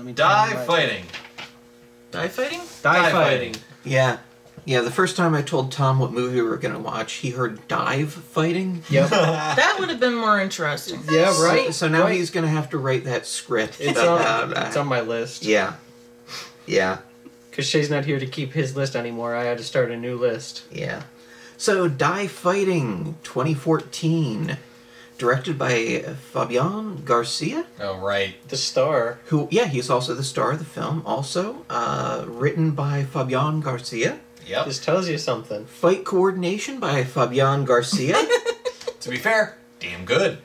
Let me Die fighting. Die fighting? Die fighting. Yeah. Yeah, the first time I told Tom what movie we were going to watch, he heard dive fighting. Yep. That would have been more interesting. Yeah, right. So now he's going to have to write that script. It's on my list. Yeah. Yeah. Because Shay's not here to keep his list anymore. I had to start a new list. Yeah. So, Die Fighting, 2014. Directed by Fabian Garcia. Oh, right. The star. Who, yeah, he's also the star of the film. Also, written by Fabian Garcia. Yep. This tells you something. Fight coordination by Fabian Garcia. To be fair, damn good.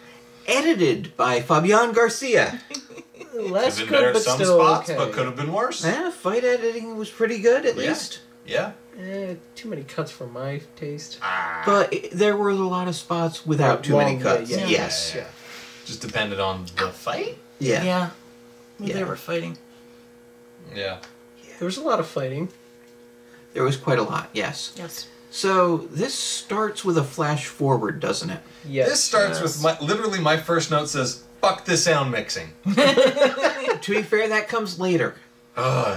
Edited by Fabian Garcia. Less Could have been good, better but some still spots, okay. but could have been worse. Fight editing was pretty good, at Yeah. least. Yeah. Too many cuts for my taste. But there were a lot of spots without too many cuts. Yeah. Yes. Yeah. Just depended on the fight. Yeah. Yeah. Yeah. They were fighting. Yeah. There was a lot of fighting. There was quite a lot, yes. Yes. So, this starts with a flash forward, doesn't it? Yes. This starts with literally my first note says, "Fuck the sound mixing." To be fair, that comes later.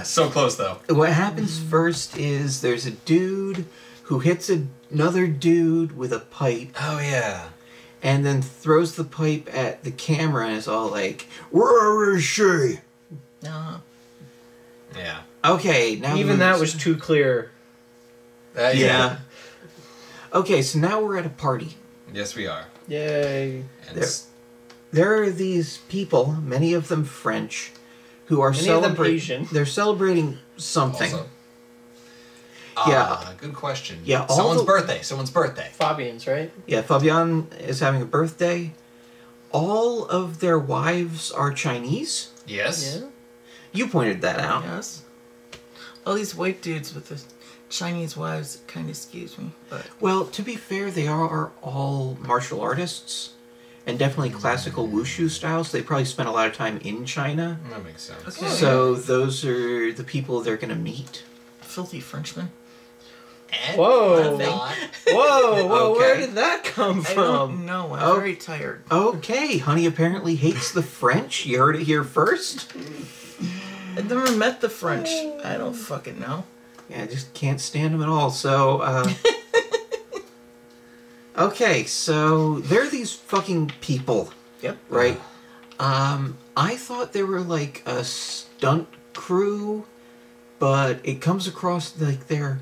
So close though. What happens first is there's a dude who hits another dude with a pipe Oh yeah. and then throws the pipe at the camera and is all like, "Where is she?" Uh-huh. Yeah. Okay, now Even that was too clear. Yeah. Okay, so now we're at a party. Yes, we are. Yay. And There are these people, many of them French, who are Many of them celebrating. Asian. They're celebrating something. also, Yeah. Good question. Yeah, all Someone's the- birthday. Someone's birthday. Fabian's, right? Yeah, Fabian is having a birthday. All of their wives are Chinese. Yes. Yeah. You pointed that out. Yes. All these white dudes with the Chinese wives kind of excuse me, but Well, to be fair, they are all martial artists, and definitely classical wushu styles. They probably spent a lot of time in China. That makes sense. Okay. So those are the people they're going to meet. filthy Frenchmen. And Whoa. not. Whoa, where Okay. did that come I from? don't know. I'm Oh. very tired. Okay, Honey apparently hates the French. You heard it here first. I've never met the French. I don't fucking know. Yeah, I just can't stand them at all. So, okay, so there are these fucking people, Yep. right? I thought they were like a stunt crew, but it comes across like they're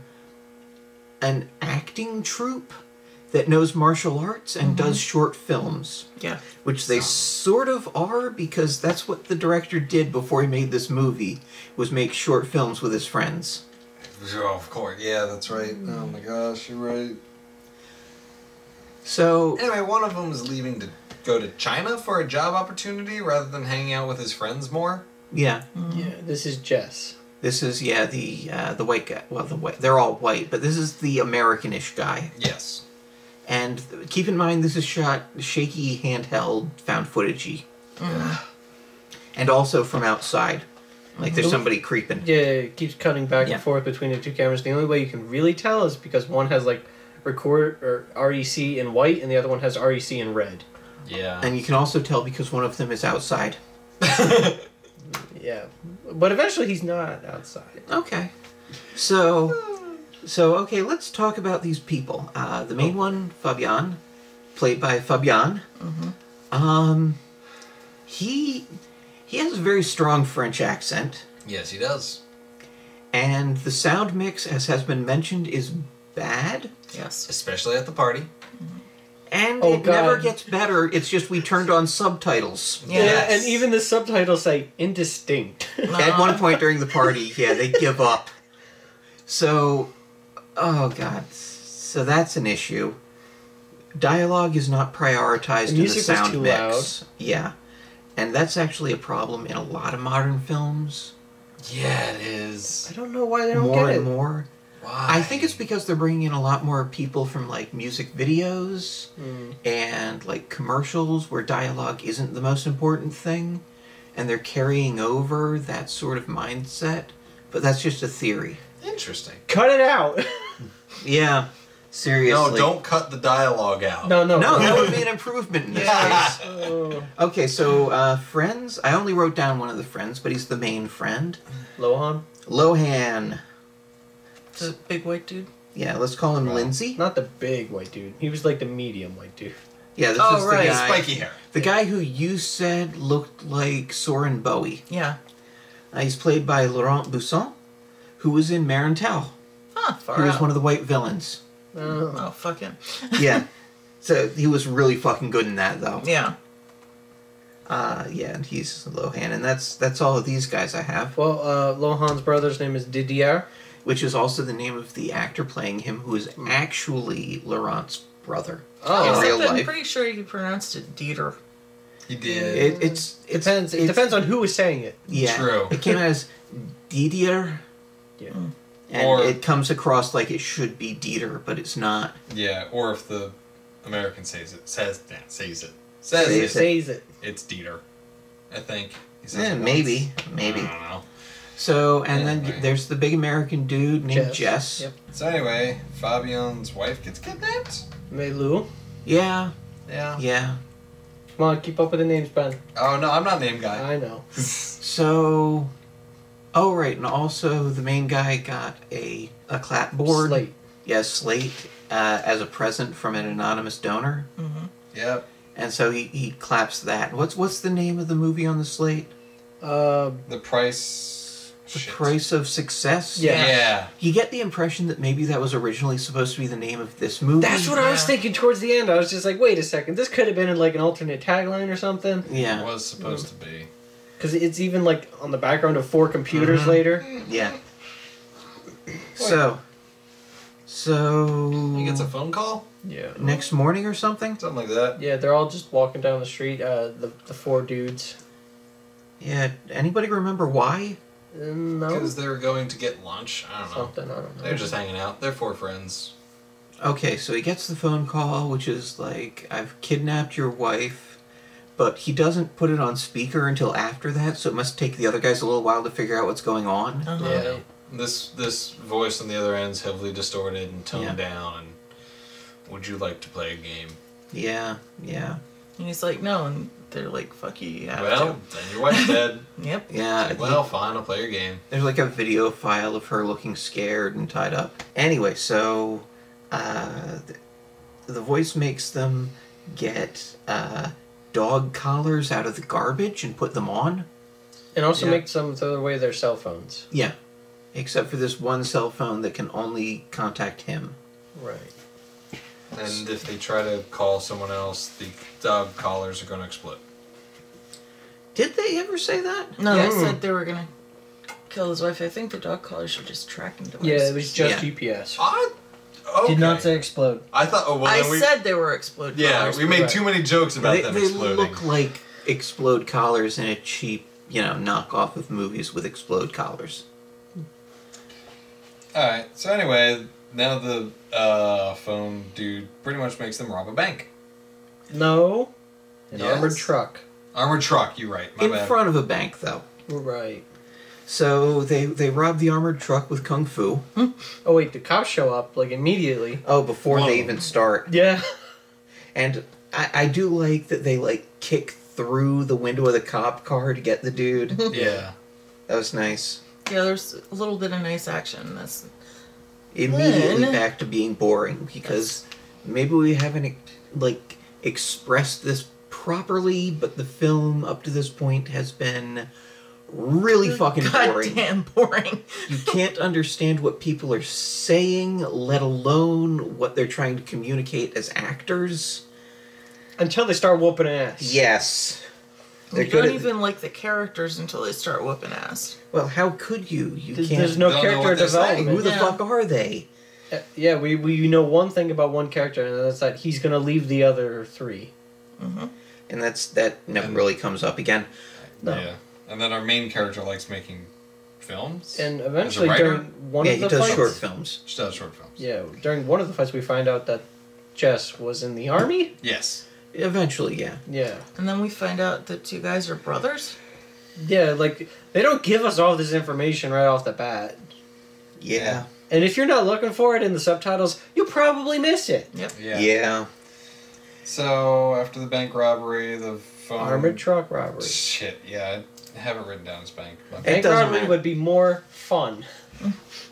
an acting troupe that knows martial arts and does short films. Yeah. Which they sort of are, because that's what the director did before he made this movie, was make short films with his friends. Oh, of course. Yeah, that's right. Oh my gosh, you're right. So, Anyway, one of them is leaving to go to China for a job opportunity rather than hanging out with his friends more. yeah. Yeah, this is Jess. This is, yeah, the white guy. Well, they're all white, but this is the Americanish guy. Yes. And keep in mind, this is shot shaky, handheld, found footage-y. And also from outside. Like there's somebody creeping. Yeah, it keeps cutting back Yeah. and forth between the two cameras. The only way you can really tell is because one has like record or REC in white and the other one has REC in red. Yeah. And you can also tell because one of them is outside. Yeah, but eventually he's not outside. Okay. So okay, let's talk about these people. The main one, Fabian, played by Fabian. He has a very strong French accent, Yes, he does. and the sound mix, as has been mentioned, is bad. Yes. Especially at the party. And Oh, it never God. gets better. It's just we turned on subtitles. Yeah. Yeah, and even the subtitles say indistinct. At one point during the party, yeah, they give up. So, oh god, so that's an issue. Dialogue is not prioritized The in the music was sound too mix. Yeah, and that's actually a problem in a lot of modern films. Yeah, it is. I don't know why they don't More get and it. more. Why? I think it's because they're bringing in a lot more people from like music videos and like commercials where dialogue isn't the most important thing, and they're carrying over that sort of mindset. But that's just a theory. Interesting. Cut it out. Yeah, Seriously. No, don't cut the dialogue out. No, no. No, that would be an improvement in this case. Oh. Okay, so friends. I only wrote down one of the friends, but he's the main friend. Lohan? Lohan. The big white dude. Yeah, let's call him Wow. Lindsay. Not the big white dude. He was like the medium white dude. Yeah, this Oh, is right. the guy. Spiky hair. The guy who you said looked like Soren Bowie. Yeah. He's played by Laurent Busson, who was in Marental. Huh, far He was out. one of the white villains. Oh, fuck him. Yeah. So he was really fucking good in that, though. Yeah. Yeah, and he's Lohan, and that's all of these guys I have. Well, Lohan's brother's name is Didier. Which is also the name of the actor playing him, who is actually Laurent's brother Oh. in Except real that I'm life. pretty sure you pronounced it Dieter. He did. It Depends. It depends on who is saying it. Yeah, True. It came out as Didier, Yeah. and Or- it comes across like it should be Dieter, but it's not. Yeah, or if the American says it, Says Says it. it's Dieter. I think. He says Eh, it maybe. once. I don't know. So, and Anyway. then there's the big American dude named Jess. Yep. So anyway, Fabion's wife gets kidnapped. Melu. Yeah, Yeah. yeah. Come on, keep up with the names, Ben. Oh no, I'm not name guy. I know. So, oh right, and also the main guy got a clapboard. Slate. Yeah, slate as a present from an anonymous donor. Mm-hmm. Yep. And so he claps that. What's the name of the movie on the slate? The price. The Shit. Price of Success? Yeah. Yeah. You get the impression that maybe that was originally supposed to be the name of this movie. That's what I was Yeah. thinking towards the end. I was just like, wait a second. This could have been like an alternate tagline or something. It Yeah, was supposed to be. Because it's even like on the background of 4 computers Mhm. later. yeah. So He gets a phone call? Yeah. next morning or something? Something like that. Yeah, they're all just walking down the street. The 4 dudes. Yeah. Anybody remember why? No. Because they were going to get lunch. I don't know. Something, I don't know. They're just hanging out. They're 4 friends. Okay, so he gets the phone call, which is like, I've kidnapped your wife, but he doesn't put it on speaker until after that, so it must take the other guys a little while to figure out what's going on. Uh-huh. Yeah. This voice on the other end's heavily distorted and toned Yeah. down. And would you like to play a game? Yeah, yeah, And he's like, no, and they're like, fuck you, you have Well, then your wife's dead. to. Yep. yeah. Well, fine. I'll play your game. There's like a video file of her looking scared and tied up. Anyway, so the voice makes them get dog collars out of the garbage and put them on. And also Yeah. make some throw away their cell phones. Yeah, except for this one cell phone that can only contact him. Right. And if they try to call someone else, the dog collars are going to explode. Did they ever say that? No, Yeah. they said they were gonna kill his wife. I think the dog collars are just tracking devices. Yeah, it was just Yeah. GPS. Okay. Did not say explode. I thought. Oh well. I Then we, said they were explode Yeah, collars. we made Right. too many jokes about They, them they exploding. look like explode collars in a cheap, knockoff of movies with explode collars. Alright, so anyway, now the phone dude pretty much makes them rob a bank. No. An Yes. armored truck. Armored truck, you're right. My In bad. front of a bank, though. Right. So they rob the armored truck with kung fu. Oh wait, the cops show up like immediately. Oh, before One they of them. even start. Yeah. And I do like that they kick through the window of the cop car to get the dude. Yeah. That was nice. Yeah, there's a little bit of nice action. That's Immediately Then- back to being boring because maybe we haven't expressed this properly, but the film up to this point has been really fucking boring. goddamn boring. You can't understand what people are saying, let alone what they're trying to communicate as actors. Until they start whooping ass. Yes. They're You good don't at even like the characters until they start whooping ass. Well, how could you? You There's can't. no Don't know character what they're saying. Who development. the Yeah. fuck are they? Yeah, we know one thing about one character, and that's that he's gonna leave the other 3. Mm-hmm. And that never And- really comes up again. No. Yeah. And then our main character likes making films. And eventually, writer? during one Yeah, of he the does fights, short films. She does short films. yeah, during one of the fights, we find out that Jess was in the army. Yes. Eventually, yeah. Yeah, And then we find out the 2 guys are brothers. yeah, like they don't give us all this information right off the bat. Yeah. And if you're not looking for it in the subtitles, you'll probably miss it. Yep. Yeah. So, after the bank robbery, the phone... Armored truck robbery. Shit, yeah, I have it written down as bank. Bank doesn't robbery matter. would be more fun.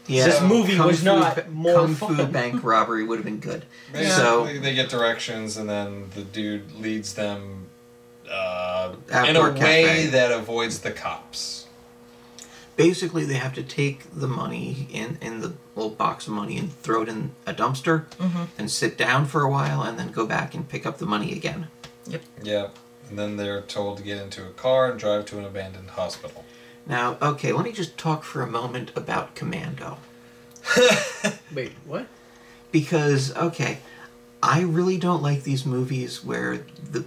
Yeah. This movie Kung was Fu not more Kung fun. Fu bank robbery would have been good. Basically, So they get directions, and then the dude leads them At in a Bar way Cafe. that avoids the cops. basically they have to take the money in the little box of money and throw it in a dumpster and sit down for a while and then go back and pick up the money again. Yep. Yeah, and then they're told to get into a car and drive to an abandoned hospital. Now, okay, let me just talk for a moment about Commando. Wait, what? Because, okay, I really don't like these movies where the...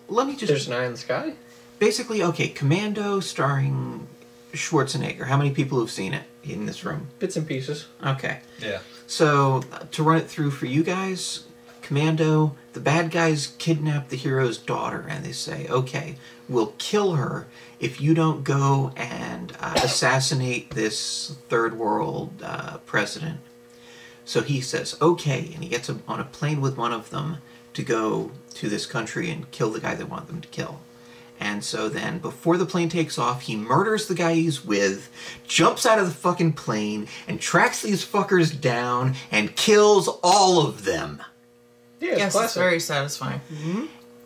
Let me just... There's an eye in the sky? Basically, okay, Commando starring Schwarzenegger. How many people have seen it in this room? Bits and pieces. Okay. Yeah. So, to run it through for you guys, Commando, the bad guys kidnap the hero's daughter, and they say, okay, we'll kill her if you don't go and assassinate this third world president. So he says, okay, and he gets on a plane with one of them to go to this country and kill the guy they want them to kill. And so then, before the plane takes off, he murders the guy he's with, jumps out of the fucking plane, and tracks these fuckers down and kills all of them. Yeah, it's Yes, it's classic. very satisfying.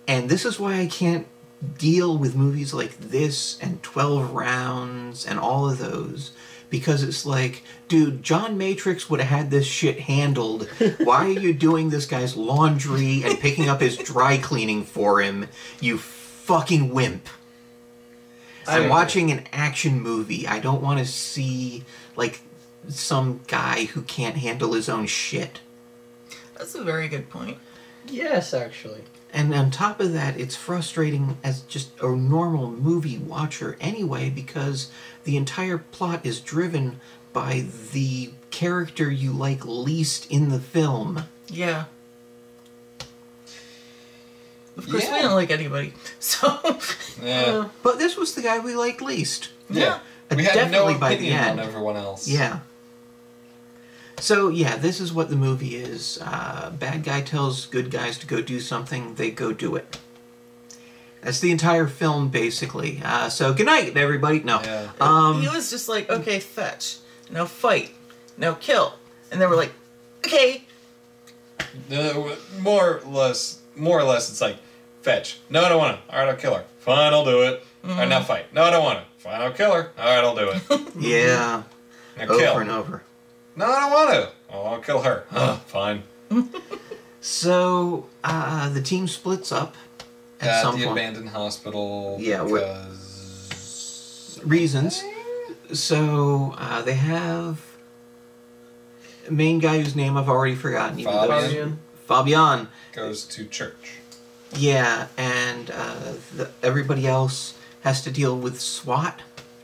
And this is why I can't deal with movies like this and 12 Rounds and all of those. Because it's like, dude, John Matrix would have had this shit handled. Why are you doing this guy's laundry and picking up his dry cleaning for him, you fucking wimp? I'm watching an action movie. I don't want to see, like, some guy who can't handle his own shit. That's a very good point. Yes, actually. And on top of that, it's frustrating as just a normal movie watcher anyway, because the entire plot is driven by the character you like least in the film. Yeah. Of course, Yeah. we don't like anybody. So, Yeah. But this was the guy we liked least. Yeah. We had Definitely no by the opinion on end. everyone else. Yeah. So, yeah, this is what the movie is. Bad guy tells good guys to go do something, they go do it. That's the entire film, basically. So, good night, everybody. No. Yeah. he was just like, okay, fetch. Now fight. Now kill. And they were like, okay. More or less, it's like, fetch. No, I don't want to. All right, I'll kill her. Fine, I'll do it. All right, now fight. No, I don't want to. Fine, I'll kill her. All right, I'll do it. Yeah. Now Over kill. and over. No, I don't want to. Oh, I'll kill her. Fine. So, the team splits up at some the point. abandoned hospital. Yeah, because Reasons. So, they have a main guy whose name I've already forgotten. even though it's- Fabian Fabian. goes to church. Yeah, and everybody else has to deal with SWAT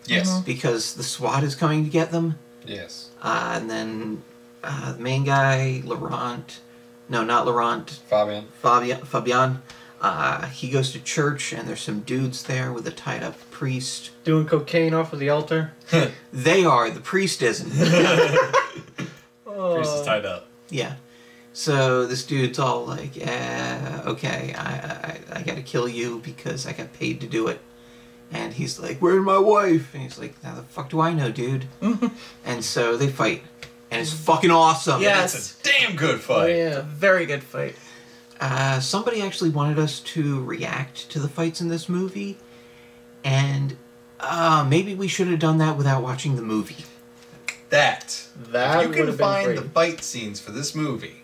Yes. because the SWAT is coming to get them. Yes. And then the main guy, Laurent, no, not Laurent, Fabian. Fabian, he goes to church and there's some dudes there with a tied up priest. Doing cocaine off of the altar. They are, the priest isn't. Priest is tied up. Yeah. So this dude's all like, okay, I gotta kill you because I got paid to do it. And he's like, where's my wife? And he's like, how the fuck do I know, dude? And so they fight. And it's fucking awesome. Yeah. It's a damn good Oh, fight. yeah. Very good fight. Somebody actually wanted us to react to the fights in this movie. And maybe we should have done that without watching the movie. That That if you would can have been find great. the fight scenes for this movie,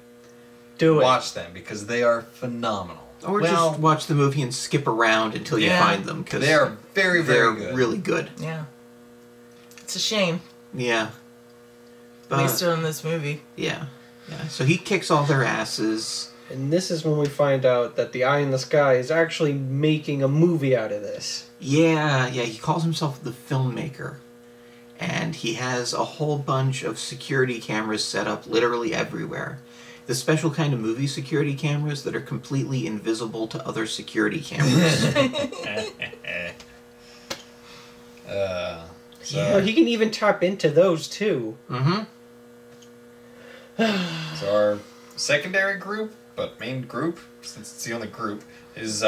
Do it. watch them because they are phenomenal. Or Well, just watch the movie and skip around until you Yeah. find them. Because they are very, they're very good. really good. Yeah. It's a shame. Yeah. Based But, on this movie. yeah. So he kicks all their asses. And this is when we find out that the Eye in the Sky is actually making a movie out of this. Yeah, he calls himself the filmmaker. And he has a whole bunch of security cameras set up literally everywhere. The special kind of movie security cameras that are completely invisible to other security cameras. So Oh, he can even tap into those too. Mm-hmm. So our secondary group, but main group, since it's the only group, is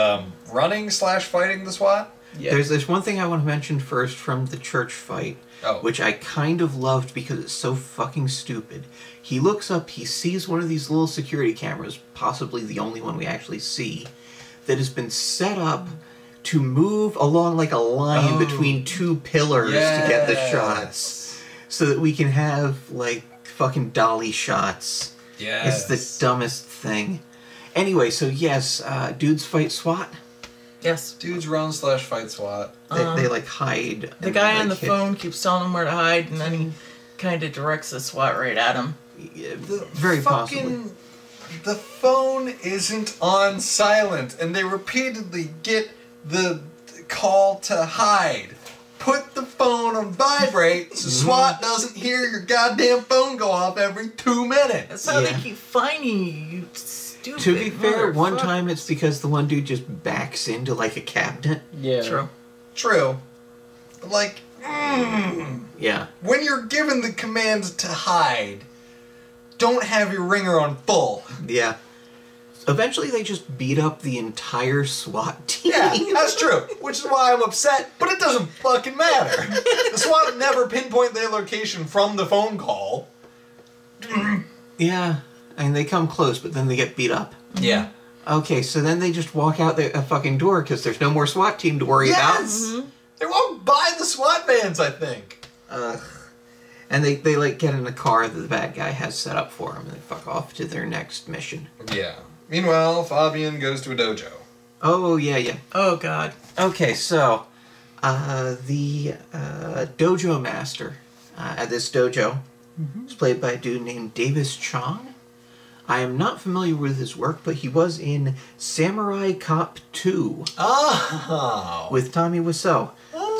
running/fighting the SWAT. Yeah. There's one thing I want to mention first from the church fight, which I kind of loved because it's so fucking stupid. He looks up, he sees one of these little security cameras, possibly the only one we actually see, that has been set up to move along like a line between two pillars to get the shots. So that we can have, like, fucking dolly shots. Yes. It's the dumbest thing. Anyway, so yes, dudes fight SWAT. Yes. Dudes run/fight SWAT. They like hide. The guy on the phone keeps telling him where to hide, and then he kind of directs the SWAT right at him. Yeah, very possibly. The phone isn't on silent, and they repeatedly get the call to hide. Put the phone on vibrate so SWAT doesn't hear your goddamn phone go off every 2 minutes. That's how they keep finding you, you stupid. To be fair, one time it's because the one dude just backs into like a cabinet. Yeah. True. Like, Yeah. when you're given the command to hide, don't have your ringer on full. Yeah. Eventually they just beat up the entire SWAT team. Yeah, that's true. Which is why I'm upset, but it doesn't fucking matter. The SWAT never pinpoint their location from the phone call. Yeah. And they come close, but then they get beat up. Yeah. Okay, so then they just walk out the fucking door because there's no more SWAT team to worry about. They won't buy the SWAT vans, I think. And they like get in a car that the bad guy has set up for them and they fuck off to their next mission. Yeah. Meanwhile, Fabian goes to a dojo. Oh, yeah. Oh, God. Okay, so, the dojo master at this dojo is played by a dude named Davis Chong. I am not familiar with his work, but he was in Samurai Cop 2 with Tommy Wiseau.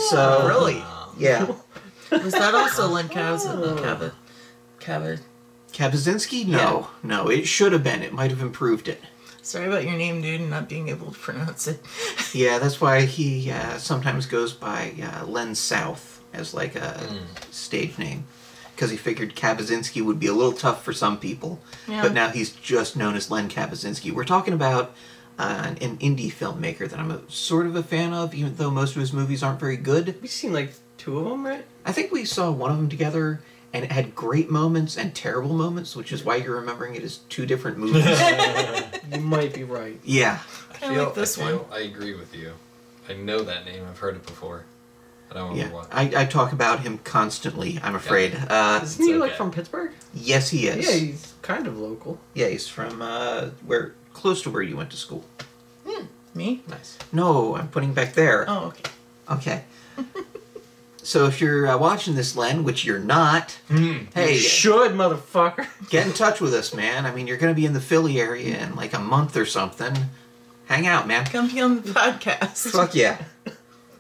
So, really? Yeah. Was that also Len Kabazinski? No, it should have been. It might have improved it. Sorry about your name, dude, and not being able to pronounce it. Yeah, that's why he sometimes goes by Len South as like a stage name. Because he figured Kabazinski would be a little tough for some people. Yeah. But now he's just known as Len Kabazinski. We're talking about an indie filmmaker that I'm sort of a fan of, even though most of his movies aren't very good. We've seen like 2 of them, right? I think we saw one of them together, and it had great moments and terrible moments, which is why you're remembering it as 2 different movies. You might be right. Yeah. I like this one. I agree with you. I know that name. I've heard it before. I don't remember what. I talk about him constantly, I'm afraid. Isn't he like from Pittsburgh? Yes, he is. Yeah, he's kind of local. Yeah, he's from close to where you went to school. Me? Nice. No, I'm putting back there. Oh, okay. Okay. So if you're watching this, Len, which you're not, hey, You should, motherfucker. Get in touch with us, man. I mean, you're going to be in the Philly area in like a month or something. Hang out, man. Come be on the podcast. Fuck yeah.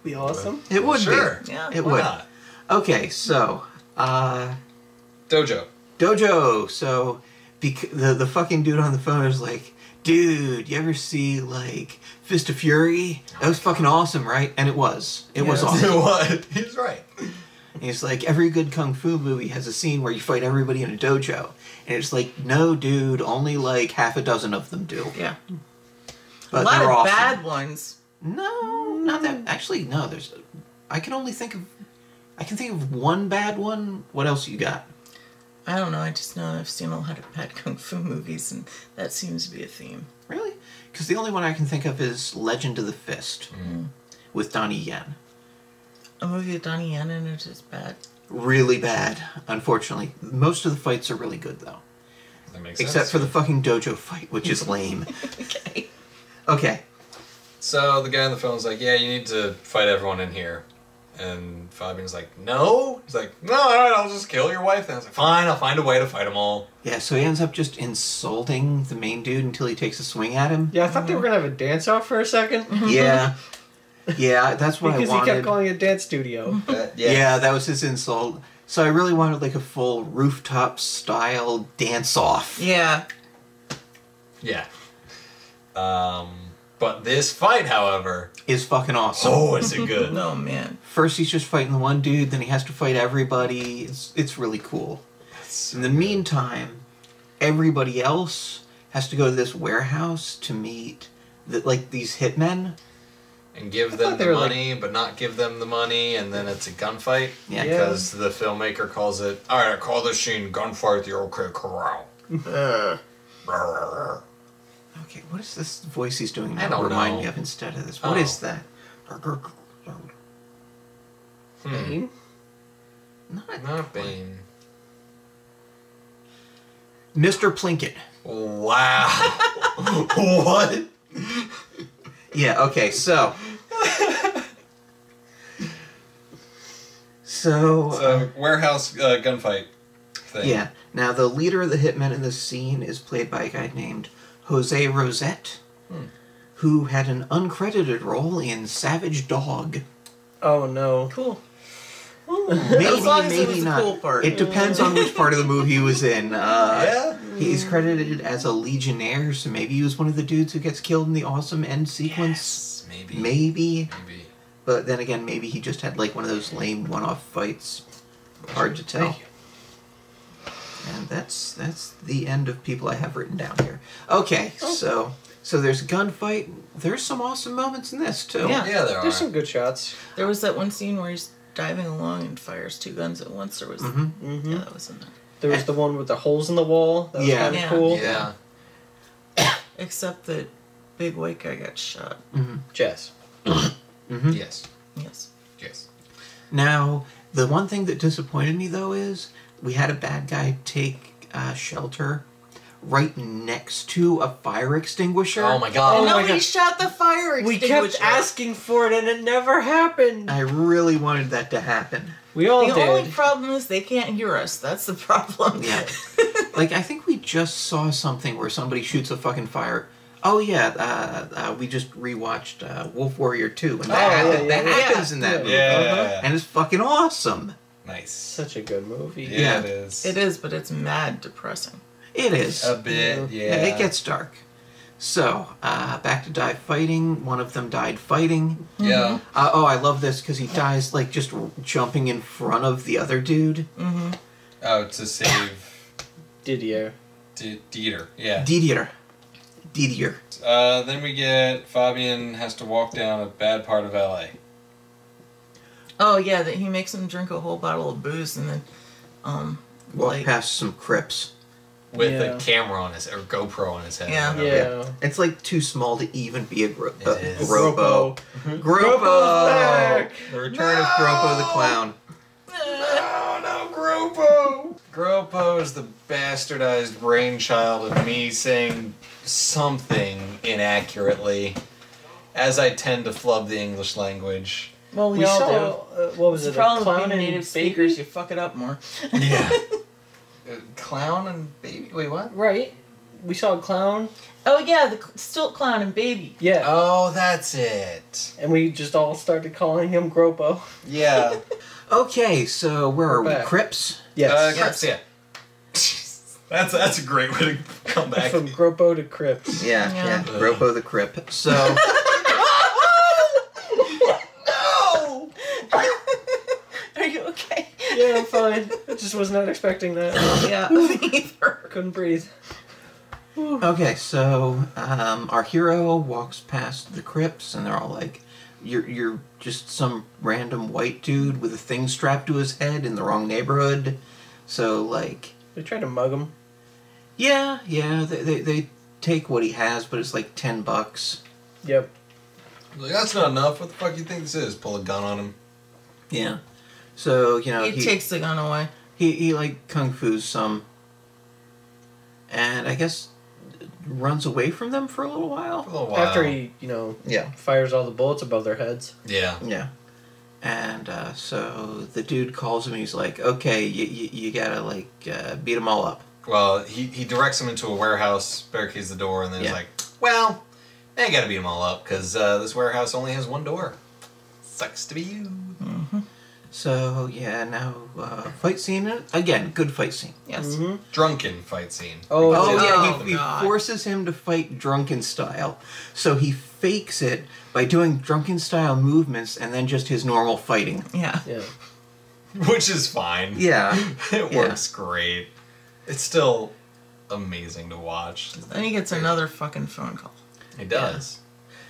Be awesome. It would Sure. be. Yeah. It Why would. not? Okay, so, Dojo. Dojo. So, the fucking dude on the phone is like, dude, you ever see, like, Fist of Fury? That was fucking awesome, right? And it was. It was awesome. What? He's right. And he's like, every good kung fu movie has a scene where you fight everybody in a dojo. And it's like, no, dude, only like half a dozen of them do. Yeah. But a lot they're of awesome. bad ones. No, not that. Actually, no. I can think of one bad one. What else you got? I don't know. I just know I've seen a lot of bad kung fu movies, and that seems to be a theme. Really? Because the only one I can think of is Legend of the Fist with Donnie Yen. A movie with Donnie Yen in it is bad. Really bad, unfortunately. Most of the fights are really good, though. That makes sense. Except for the fucking dojo fight, which is lame. Okay. Okay. So the guy on the phone's like, yeah, you need to fight everyone in here. And Fabian's like, no? He's like, no, alright, I'll just kill your wife then. I was like, fine, I'll find a way to fight them all. Yeah, so he ends up just insulting the main dude until he takes a swing at him. Yeah, I thought they were going to have a dance-off for a second. Yeah. Yeah, that's what I wanted. Because he kept calling it a dance studio. Yeah, that was his insult. So I really wanted like a full rooftop-style dance-off. Yeah. Yeah. But this fight, however... is fucking awesome. Oh, is it good? No, man. First he's just fighting the one dude, then he has to fight everybody. It's really cool. In the meantime, everybody else has to go to this warehouse to meet these hitmen. And give I them thought they the were, money, but not give them the money, and then it's a gunfight. Yeah. Because the filmmaker calls it, alright, I call this scene gunfight at the OK Corral. Okay, what is this voice he's doing I now don't remind know. me of instead of this? What is that? Bane? Not Bane. Mr. Plinkett. Wow. What? Yeah, okay, so... So, warehouse gunfight thing. yeah. Now, the leader of the hitmen in this scene is played by a guy named Jose Rosette, who had an uncredited role in Savage Dog. Oh no. Cool. Maybe, As long as it maybe was the not. cool part. It depends on which part of the movie he was in. Yeah? He's credited as a Legionnaire, so maybe he was one of the dudes who gets killed in the awesome end sequence. Yes, maybe. Maybe. Maybe. But then again, maybe he just had like one of those lame one-off fights. Hard to tell. And that's the end of people I have written down here. Okay, so there's a gunfight. There's some awesome moments in this too. Yeah. Yeah, there are. There's some good shots. There was that one scene where he's diving along and fires 2 guns at once. There was Mm-hmm. yeah, that was in there. There was the one with the holes in the wall. That was Yeah. kind of Yeah. cool. Yeah. Except that big white guy got shot. Jess. Yes. Yes. Yes. Now, the one thing that disappointed me though is we had a bad guy take shelter right next to a fire extinguisher. Oh my god. Oh my Nobody God. shot the fire We extinguisher. kept asking for it and it never happened. I really wanted that to happen. We all The did. only problem is they can't hear us. That's the problem. Yeah. Like, I think we just saw something where somebody shoots a fucking fire. Oh, yeah, we just rewatched Wolf Warrior 2, and that happens in that movie. Yeah. And it's fucking awesome. Nice. Such a good movie. Yeah, it is. It is, but it's mad depressing. It is. A bit, yeah. Yeah, it gets dark. So, back to die fighting. One of them died fighting. Yeah. Oh, I love this because he dies, like, just jumping in front of the other dude. Oh, to save Didier. Dieter. Yeah. Didier. Then we get Fabian has to walk down a bad part of LA. Oh yeah, that he makes him drink a whole bottle of booze and then, Walk like, past some Crips. With Yeah. a camera on his, or GoPro on his head. Yeah. or whatever. Yeah. It's, like, too small to even be a It is. Gropo. Gropo's Gropo! back! The return of Gropo the Clown. Oh no, Gropo! Gropo is the bastardized brainchild of me saying something inaccurately, as I tend to flub the English language. well, we, We all saw, do. what was It's it, the a problem clown with being and native baby? speakers. You fuck it up more. Yeah. Clown and baby? Wait, what? Right. We saw a clown. Oh yeah, the stilt clown and baby. Yeah. Oh, that's it. And we just all started calling him Gropo. Yeah. Okay, so where are we? back. Crips? Yes. Crips, yeah. That's a great way to come back. From Gropo to Crips. Yeah, Yeah. yeah. Gropo the Crip. So, No! Are you okay? Yeah, I'm fine. I just was not expecting that. Yeah, me either. Couldn't breathe. okay, so our hero walks past the Crips, and they're all like, "You're just some random white dude with a thing strapped to his head in the wrong neighborhood." So, like, They tried to mug him. yeah, they take what he has, but it's like $10. Yep. Like, that's not enough. What the fuck do you think this is? Pull a gun on him? Yeah. So, you know, He takes the gun away. he like kung fu's some, and I guess runs away from them for a little For a while. little while. After he, Yeah. fires all the bullets above their heads. Yeah. Yeah. And so the dude calls him. He's like, "Okay, you gotta like beat them all up." Well, he directs him into a warehouse, barricades the door, and then he's Yeah. like, well, I ain't gotta beat them all up, because this warehouse only has one door. Sucks to be you. So yeah, now fight scene again. Good fight scene. Yes. Mm-hmm. Drunken fight scene. Oh, Oh yeah. yeah, Oh, he God. forces him to fight drunken style. So he fakes it by doing drunken style movements and then just his normal fighting. Yeah. Yeah. Which is fine. Yeah. It Yeah. works great. It's still amazing to watch. Then he gets another fucking phone call. He does.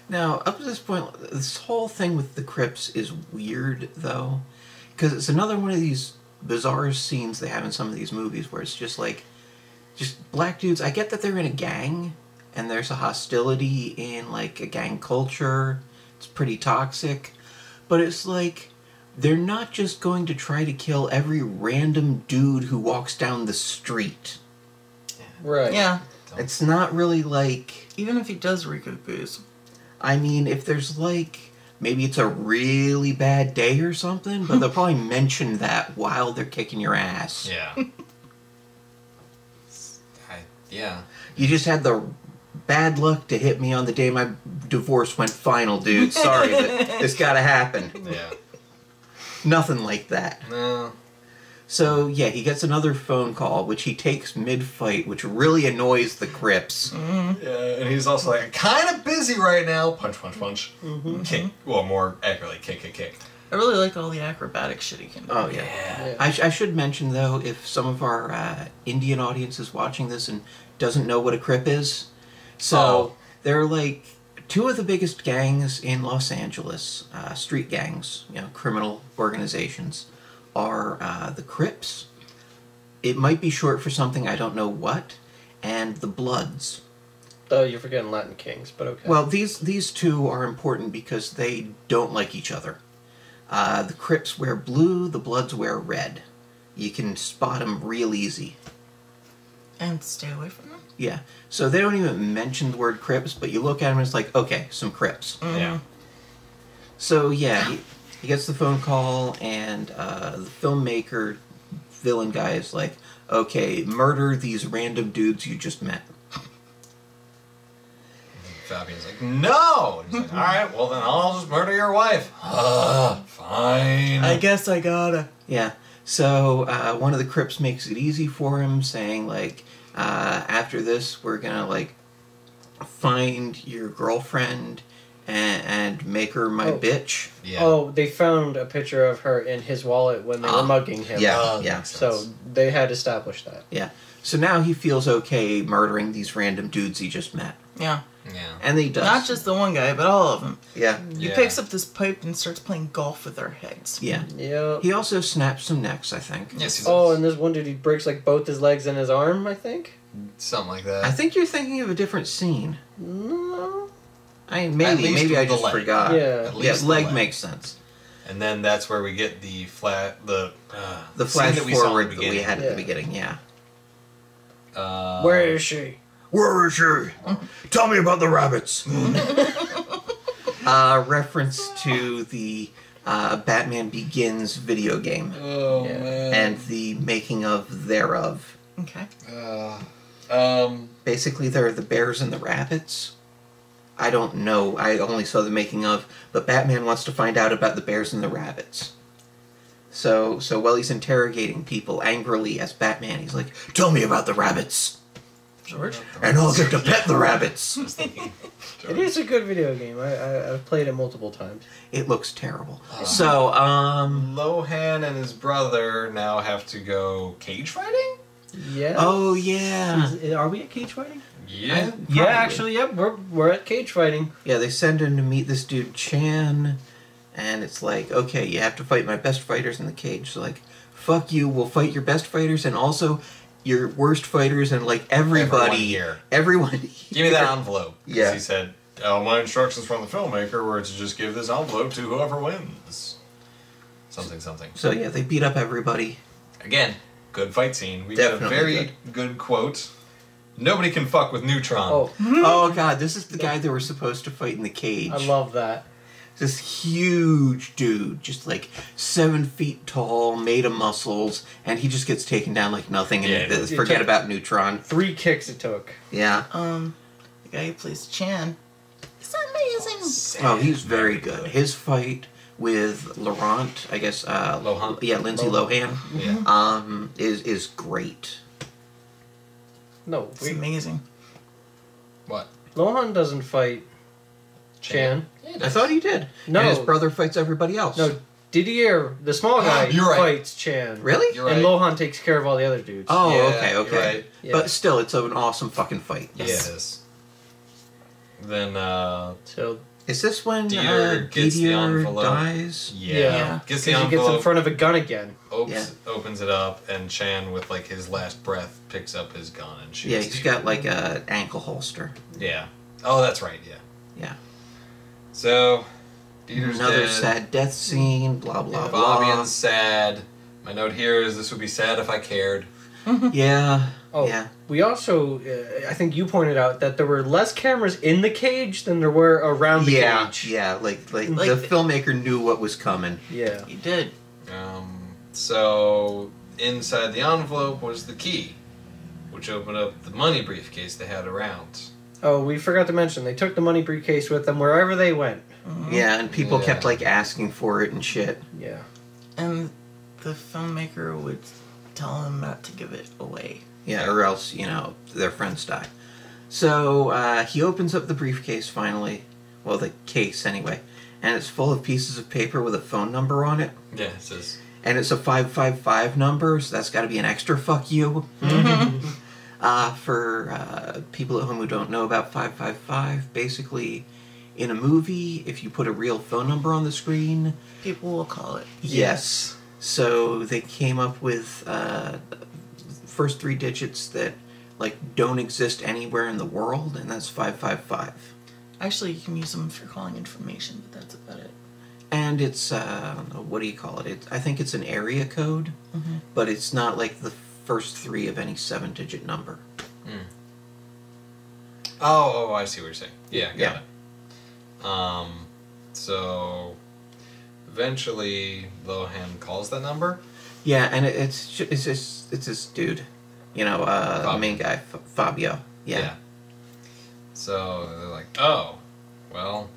Now, up to this point, this whole thing with the Crips is weird, though, because it's another one of these bizarre scenes they have in some of these movies where it's just like, just black dudes. I get that they're in a gang, and there's a hostility in, like, a gang culture. It's pretty toxic. But it's like, they're not just going to try to kill every random dude who walks down the street. Right. Yeah. It's not really like... Even if he does reek of booze. I mean, if there's like... Maybe it's a really bad day or something, but they'll probably mention that while they're kicking your ass. Yeah. Yeah. You just had the bad luck to hit me on the day my divorce went final, dude. Sorry, but this gotta happen. Yeah. Nothing like that. No. So, yeah, he gets another phone call, which he takes mid-fight, which really annoys the Crips. Mm-hmm. Yeah, and he's also like, kind of busy right now. Punch, punch, punch. Mm-hmm. Kick. Well, more accurately, kick, kick, kick. I really like all the acrobatic shit he can do. Oh, yeah. Yeah. I should mention, though, if some of our Indian audience is watching this and doesn't know what a Crip is. So, they're like two of the biggest gangs in Los Angeles, street gangs, criminal organizations, are the Crips. It might be short for something, I don't know what, and the Bloods. Oh, you're forgetting Latin Kings, but okay. Well, these two are important because they don't like each other. The Crips wear blue, the Bloods wear red. You can spot them real easy. And stay away from them? Yeah. So they don't even mention the word Crips, but you look at them and it's like, okay, some Crips. Mm-hmm. Yeah. So, yeah, he gets the phone call, and the filmmaker, villain guy, is like, okay, murder these random dudes you just met. Fabian's like, no! And he's like, alright, well then I'll just murder your wife. Fine. I guess I gotta. Yeah. So, one of the Crips makes it easy for him, saying, like, after this, we're gonna, like, find your girlfriend and make her my bitch. Yeah. Oh, they found a picture of her in his wallet when they were mugging him. Yeah, yeah. Makes So sense. they had established that. Yeah. So now he feels okay murdering these random dudes he just met. Yeah. Yeah. And he does. Not just the one guy, but all of them. Yeah. He Yeah. picks up this pipe and starts playing golf with their heads. Yeah. Yeah. He also snaps some necks, I think. Yes, he does. Oh, and this one dude, he breaks like both his legs and his arm, I think. Something like that. I think you're thinking of a different scene. No. I mean, At maybe least I with the just leg. forgot. Yeah. At Yeah, least the leg leg. makes sense. And then that's where we get the The scene flash that we saw in forward the that we beginning. had at Yeah. the beginning, yeah. Where is she? Where is she? Tell me about the rabbits. Reference to the Batman Begins video game Oh Yeah. man. and the making of thereof. Okay. Basically, they're the bears and the rabbits. I don't know. I only saw the making of, but Batman wants to find out about the bears and the rabbits. So while he's interrogating people angrily as Batman, he's like, "Tell me about the rabbits, George? and I'll get to pet the rabbits." It is a good video game. I've played it multiple times. It looks terrible. So, Lohan and his brother now have to go cage fighting? Yeah. oh yeah, Are we at cage fighting? Yeah. Yeah, Probably. actually, yep. We're at cage fighting. yeah. They send him to meet this dude Chan, and it's like, okay, you have to fight my best fighters in the cage. So like, fuck you. We'll fight your best fighters and also your worst fighters and like everybody. Everyone Everyone. Give me that envelope. 'Cause Yeah. he said, my instructions from the filmmaker were to just give this envelope to whoever wins. Something, something. So yeah, they beat up everybody. Again, good fight scene. We got a Definitely very good quote. Nobody can fuck with Neutron. Oh, Oh god, this is the guy they were supposed to fight in the cage. I love that. This huge dude, just like 7 feet tall, made of muscles, and he just gets taken down like nothing. And Yeah, it forget took- about Neutron. 3 kicks it took. Yeah. The guy who plays Chan. It's amazing. Oh, he's very good. His fight with Laurent, I guess. Lohan. Yeah, Lindsay Lohan. Yeah. Is great. No, It's amazing. What? Lohan doesn't fight Chan. Yeah, I thought he did. No. And his brother fights everybody else. No, Didier, the small guy, You're right. fights Chan. Really? You're And right. Lohan takes care of all the other dudes. Oh, Yeah, okay, you're okay. right. Yeah. But still, it's an awesome fucking fight. Yeah, it is. Then, So, Is this when Didier gets the Didier envelope. dies? Yeah. Gets the because he gets in envelope, front of a gun again. opens it up, and Chan, with like his last breath, picks up his gun and shoots. Yeah, he's Didier. got like a ankle holster. Yeah. Oh, that's right. Yeah. Yeah. So, Dieter's Another dead. sad death scene, blah, blah, Fabian's sad. My note here is this would be sad if I cared. blah. Yeah. Oh, Yeah. we also, I think you pointed out that there were less cameras in the cage than there were around the Yeah, cage. yeah, like Like the the- filmmaker knew what was coming. Yeah. He did. So, inside the envelope was the key, which opened up the money briefcase they had around. Oh, we forgot to mention, they took the money briefcase with them wherever they went. Yeah, and people Yeah. kept like asking for it and shit. Yeah. And the filmmaker would tell him not to give it away. Yeah, or else, their friends die. So he opens up the briefcase finally. Well, the case anyway. And it's full of pieces of paper with a phone number on it. Yeah, it says. And it's a 555 number, so that's got to be an extra fuck you. For people at home who don't know about 555, basically, in a movie, if you put a real phone number on the screen... People will call it. Yes. So they came up with first three digits that don't exist anywhere in the world, and that's 555. Actually, you can use them if you're calling information, but that's about it. And it's what do you call it? I think it's an area code, but it's not like the first three of any 7-digit number. Oh, I see what you're saying. Yeah, got Yeah. it. So eventually Lohan calls that number. Yeah, and it's this dude, the main guy, Fabio. Yeah. So they're like, oh, well,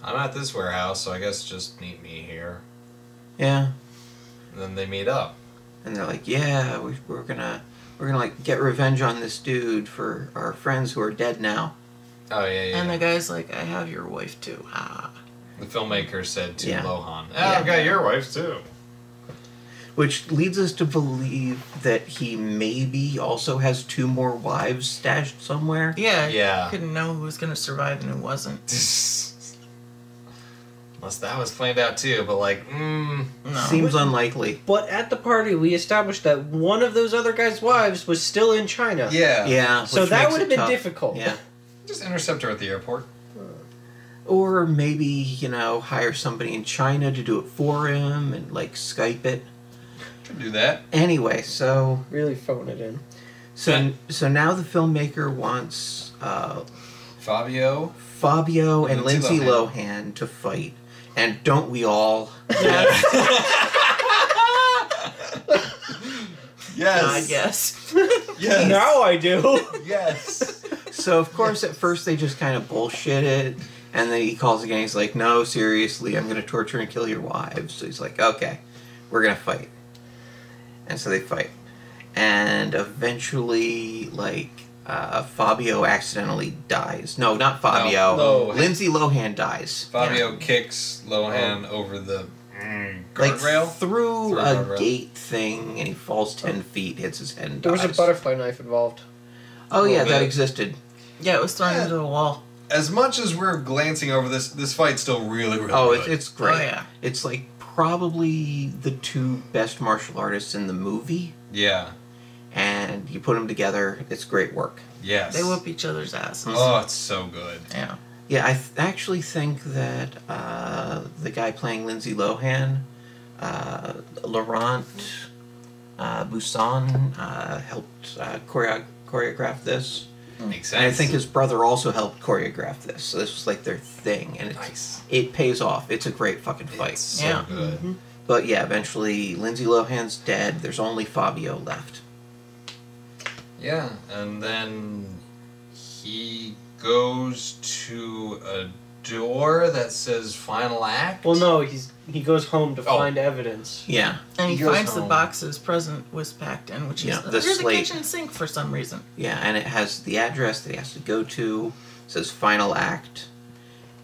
I'm at this warehouse, so I guess just meet me here. Yeah. And then they meet up. And they're like, yeah, we're gonna get revenge on this dude for our friends who are dead now. Oh, yeah. And the guy's like, I have your wife too. Ah. The filmmaker said to Yeah. Lohan, Yeah. I've got your wife too. Which leads us to believe that he maybe also has 2 more wives stashed somewhere. Yeah. Yeah. Couldn't know who was gonna survive and who wasn't. Unless that was planned out too, but No. Seems unlikely. But at the party, we established that one of those other guys' wives was still in China. Yeah. Yeah. So which that makes would have it been tough. difficult. Yeah. Just intercept her at the airport. Or maybe, hire somebody in China to do it for him and Skype it. Could do that. Anyway, so Really phone it in. so now the filmmaker wants Fabio. Fabio and Lindsay Lindsay Lohan to fight. And don't we all? Yes. Yes. Yes. Now I do. Yes. So, of course, at first they just kind of bullshit it. And then he calls again. He's like, no, seriously, I'm going to torture and kill your wives. So he's like, okay, we're going to fight. And so they fight. And eventually, Fabio accidentally dies. No, not Fabio. No. Lindsay Lohan dies. Fabio kicks Lohan over the guardrail. Through Through a a guardrail. gate thing, and he falls 10 feet, hits his head, and There dies. was a butterfly knife involved. Oh, yeah, little that bit. existed. Yeah, it was thrown into the wall. As much as we're glancing over this fight's still really, really Oh, good. it's great. Oh, yeah. It's probably the 2 best martial artists in the movie, Yeah. and you put them together, it's great work. Yes. They whoop each other's asses. Oh, it's so good. Yeah. Yeah, I actually think that the guy playing Lindsay Lohan, Laurent Buisson, helped choreograph this. Makes And I sense. think his brother also helped choreograph this, so this was their thing, and Nice. it pays off. It's a great fucking fight. It's so Yeah. good. But yeah, eventually Lindsay Lohan's dead. There's only Fabio left. Yeah, and then he goes to a door that says final act. Well, no, he goes home to Oh. find evidence. Yeah, And he He goes finds the home. boxes present was packed in, which Yeah, is the under the slate. kitchen sink for some reason. yeah, and it has the address that he has to go to. It says final act,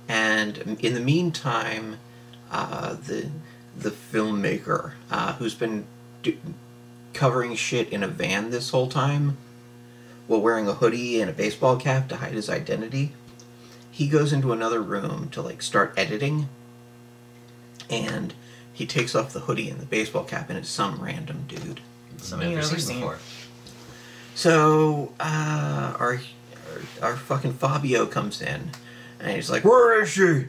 and in the meantime, the filmmaker, who's been covering shit in a van this whole time, while wearing a hoodie and a baseball cap to hide his identity. He goes into another room to like start editing, and he takes off the hoodie and the baseball cap, and it's some random dude. Something you've never seen. So our fucking Fabio comes in, and he's like, "Where is she?"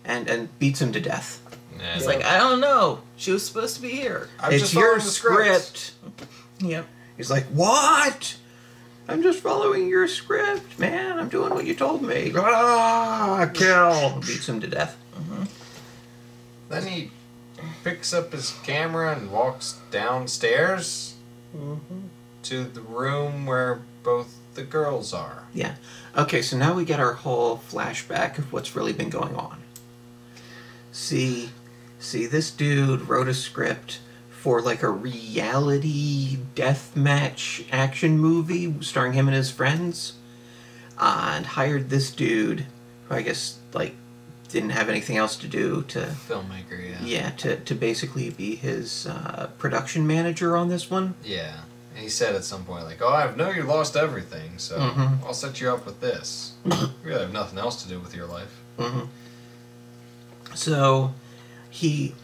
and beats him to death. Yeah. He's like, I don't know. She was supposed to be here. It's your script. Yep. He's like, "What? I'm just following your script, man. I'm doing what you told me." Ah, kill. Beats him to death. Mm-hmm. Then he picks up his camera and walks downstairs to the room where both the girls are. Yeah. Okay, so now we get our whole flashback of what's really been going on. See, this dude wrote a script for like a reality deathmatch action movie starring him and his friends, and hired this dude, who I guess like didn't have anything else to do, to Filmmaker, yeah. Yeah, to basically be his production manager on this one. Yeah. And he said at some point, like, "Oh, I know you lost everything, so I'll set you up with this. You really have nothing else to do with your life." Mm-hmm. So he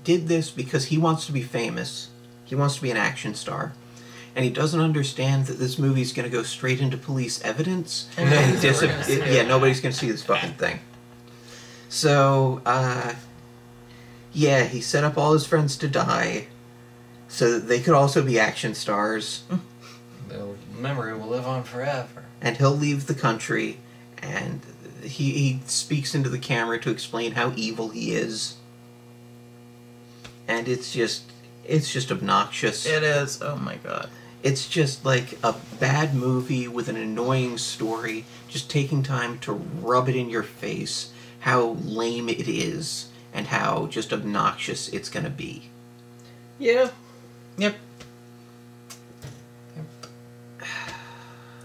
did this because he wants to be famous. He wants to be an action star. And he doesn't understand that this movie's going to go straight into police evidence. And nobody's going to see this fucking thing. So, he set up all his friends to die so that they could also be action stars. Their memory will live on forever. And he'll leave the country, and he speaks into the camera to explain how evil he is. And it's just obnoxious. It is. Oh my god. It's just like a bad movie with an annoying story, just taking time to rub it in your face how lame it is and how just obnoxious it's gonna be. Yeah. Yep.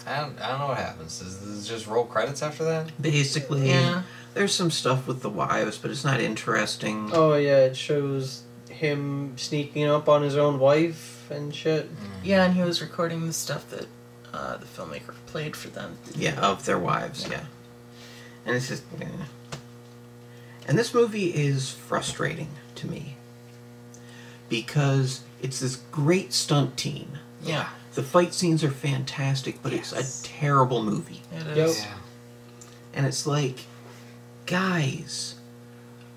I don't know what happens. Does this just roll credits after that? Basically, Yeah. there's some stuff with the wives, but it's not interesting. Oh yeah, it shows him sneaking up on his own wife and shit. Yeah, and he was recording the stuff that the filmmaker played for them. Yeah, of their wives, yeah. And it's just... And this movie is frustrating to me. Because it's this great stunt team. Yeah. The fight scenes are fantastic, but it's a terrible movie. It is. Yep. Yeah. And it's like, guys,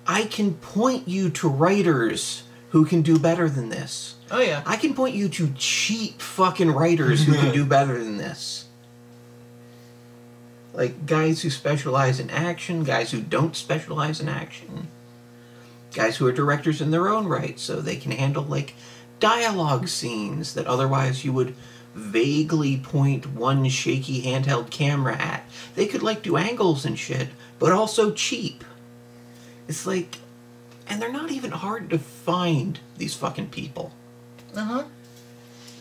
I can point you to writers who can do better than this. Oh yeah. I can point you to cheap fucking writers who can do better than this. Like, guys who specialize in action, guys who don't specialize in action. Guys who are directors in their own right, so they can handle, like, dialogue scenes that otherwise you would vaguely point one shaky handheld camera at. They could, like, do angles and shit, but also cheap. It's like... And they're not even hard to find, these fucking people. Uh-huh.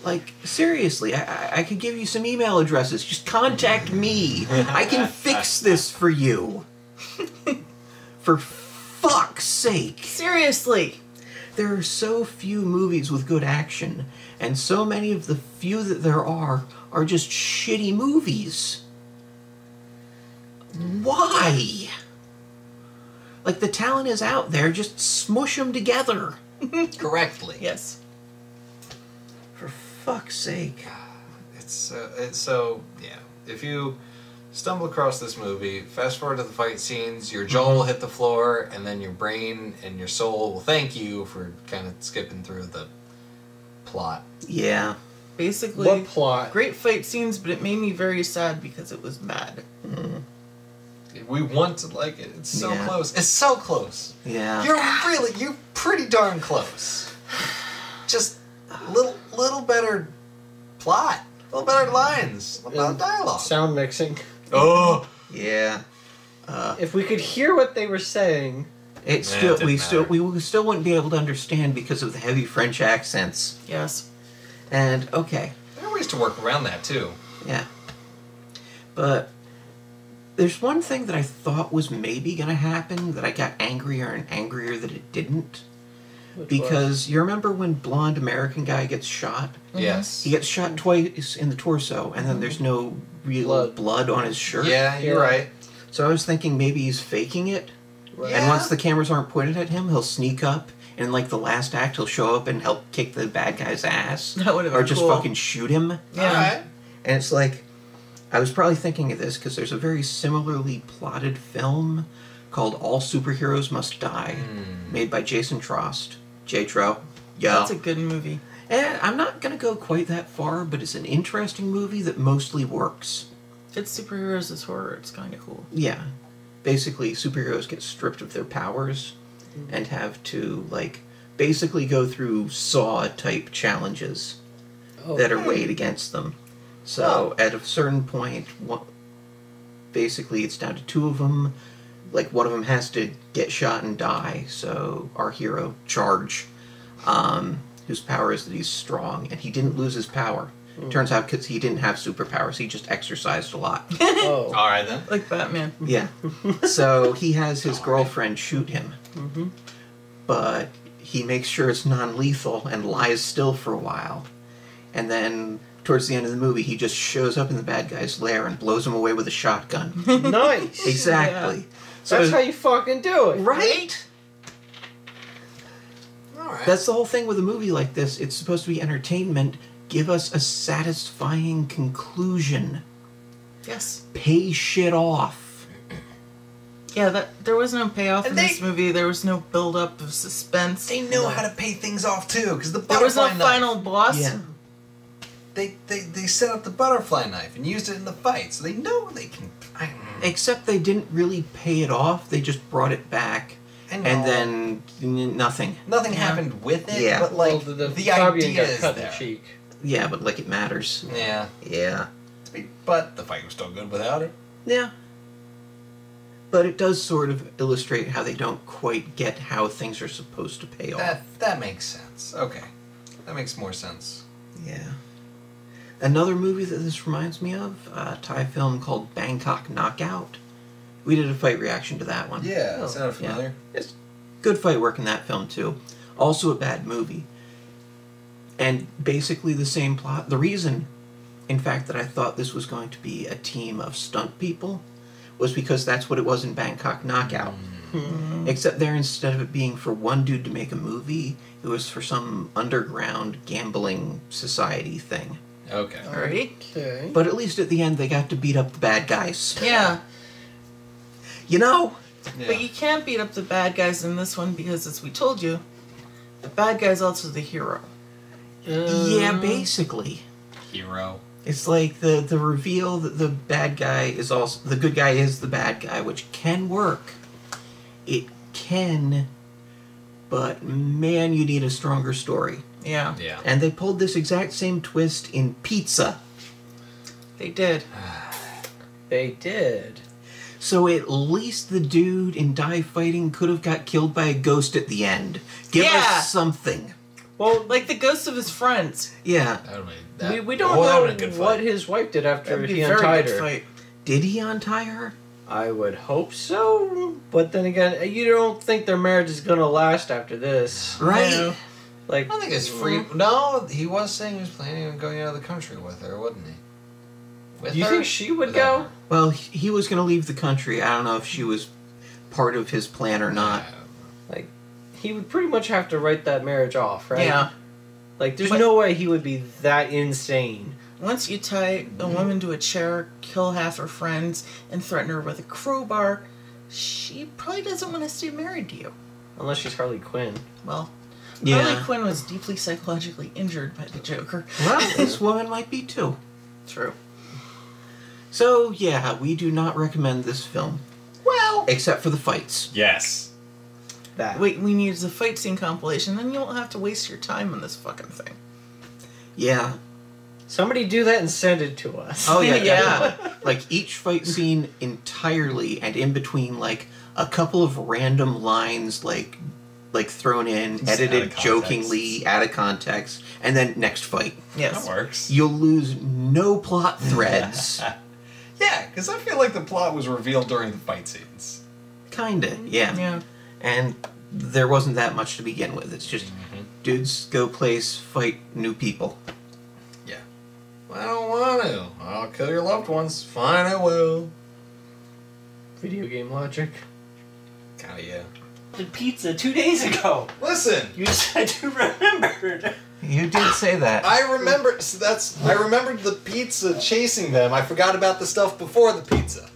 Like, seriously, I could give you some email addresses. Just contact me. I can fix this for you. For fuck's sake. Seriously. There are so few movies with good action, and so many of the few that there are just shitty movies. Why? Like, the talent is out there, just smush them together. Correctly. Yes. For fuck's sake. It's so yeah. If you stumble across this movie, fast forward to the fight scenes, your jaw will hit the floor, and then your brain and your soul will thank you for kind of skipping through the plot. Yeah. Basically, What plot? great fight scenes, but it made me very sad because it was bad. We want to like it. It's so Yeah. close. It's so close. Yeah. You're pretty darn close. Just little better plot, a little better lines, a little better dialogue. Sound mixing. Oh, Yeah. If we could hear what they were saying. It's Nah, it still didn't we still wouldn't be able to understand because of the heavy French accents. Yes. And okay, there are ways to work around that too. yeah. But There's one thing that I thought was maybe going to happen that I got angrier and angrier that it didn't. Which Because you remember when blonde American guy gets shot? Yes. He gets shot twice in the torso, and then there's no real blood on his shirt. Yeah, you're Yeah. right. So I was thinking maybe he's faking it. Right. And Yeah. once the cameras aren't pointed at him, he'll sneak up, and like the last act, he'll show up and help kick the bad guy's ass. That would have Or been just cool. fucking shoot him. Yeah. Alright. And it's like, I was probably thinking of this because there's a very similarly plotted film called All Superheroes Must Die, made by Jason Trost. J-Tro. Yeah. That's a good movie. And I'm not going to go quite that far, but it's an interesting movie that mostly works. If it's superheroes as horror, it's kind of cool. Yeah. Basically, superheroes get stripped of their powers and have to, like, basically go through Saw-type challenges Oh. that are weighed against them. So, at a certain point, basically it's down to two of them. Like, one of them has to get shot and die, so our hero, Charge, whose power is that he's strong, and he didn't lose his power. Turns out because he didn't have superpowers, he just exercised a lot. Oh. Alright then. Like Batman. Yeah. So he has his girlfriend shoot him. Mm-hmm. But he makes sure it's non-lethal and lies still for a while. And then, towards the end of the movie, he just shows up in the bad guy's lair and blows him away with a shotgun. Nice. Exactly. So That's how you fucking do it. Right? Alright. That's the whole thing with a movie like this. It's supposed to be entertainment. Give us a satisfying conclusion. Yes. Pay shit off. Yeah, there was no payoff And in this movie. There was no build-up of suspense. They know how to pay things off too, because the There was no butterfly knife. final boss. Yeah. They set up the butterfly knife and used it in the fight, so they know they can. Except they didn't really pay it off. They just brought it back. I know. And then nothing. Nothing Yeah. happened with it, Yeah. but like Well, the Fabian idea got is cut in there. the cheek. Yeah, but like it matters. Yeah, Yeah. but the fight was still good without it. Yeah. But it does sort of illustrate how they don't quite get how things are supposed to pay off. That makes sense. Okay, that makes more sense. Yeah. Another movie that this reminds me of, a Thai film called Bangkok Knockout. We did a fight reaction to that one. Yeah, Oh, sounded familiar. It's good fight work in that film too. Also a bad movie. And basically the same plot. The reason, in fact, that I thought this was going to be a team of stunt people was because that's what it was in Bangkok Knockout. Except there, instead of it being for one dude to make a movie, it was for some underground gambling society thing. Okay. Alright. Okay. But at least at the end, they got to beat up the bad guys. Yeah. You know? Yeah. But you can't beat up the bad guys in this one because, as we told you, the bad guy's also the hero. Yeah, basically. Hero. It's like the reveal that the bad guy is also the good guy is the bad guy, which can work. It can, but man, you need a stronger story. Yeah, Yeah. And they pulled this exact same twist in Pizza. they did. They did. So at least the dude in Die Fighting could have got killed by a ghost at the end. Give Yeah. us something. Well, Like the ghosts of his friends. Yeah. we don't that know would've been a good what fight. his wife did after That'd be he a very untied good her. fight. Did he untie her? I would hope so, but then again, you don't think their marriage is gonna last after this. Right? No. Like, I don't think it's free. No, he was saying he was planning on going out of the country with her, wasn't he? With do you her? think she would Without go? her? Well, he was going to leave the country. I don't know if she was part of his plan or not. Like, he would pretty much have to write that marriage off, right? Yeah. Like, there's But- no way he would be that insane. Once you tie a woman to a chair, kill half her friends, and threaten her with a crowbar, she probably doesn't want to stay married to you. Unless she's Harley Quinn. Well, Yeah. Harley Quinn was deeply psychologically injured by the Joker. Well, this woman might be too. True. So, yeah, we do not recommend this film. Well, Except for the fights. Yes. That. wait, we need a fight scene compilation, then you won't have to waste your time on this fucking thing. Yeah. Somebody do that and send it to us. Oh, yeah, Yeah. definitely. Like, each fight scene entirely, and in between, like, a couple of random lines, like thrown in, Just out edited of context. jokingly, out of context, and then next fight. Yes. That works. You'll lose no plot threads. Yeah, because I feel like the plot was revealed during the fight scenes. Kinda, yeah. Yeah. And there wasn't that much to begin with. It's just dudes go place, fight new people. Yeah. I don't want to. I'll kill your loved ones. Fine, I will. Video game logic. Kinda, yeah. The pizza 2 days ago. Listen! You said you remembered. You did say that. I remember. So I remembered the pizza chasing them. I forgot about the stuff before the pizza.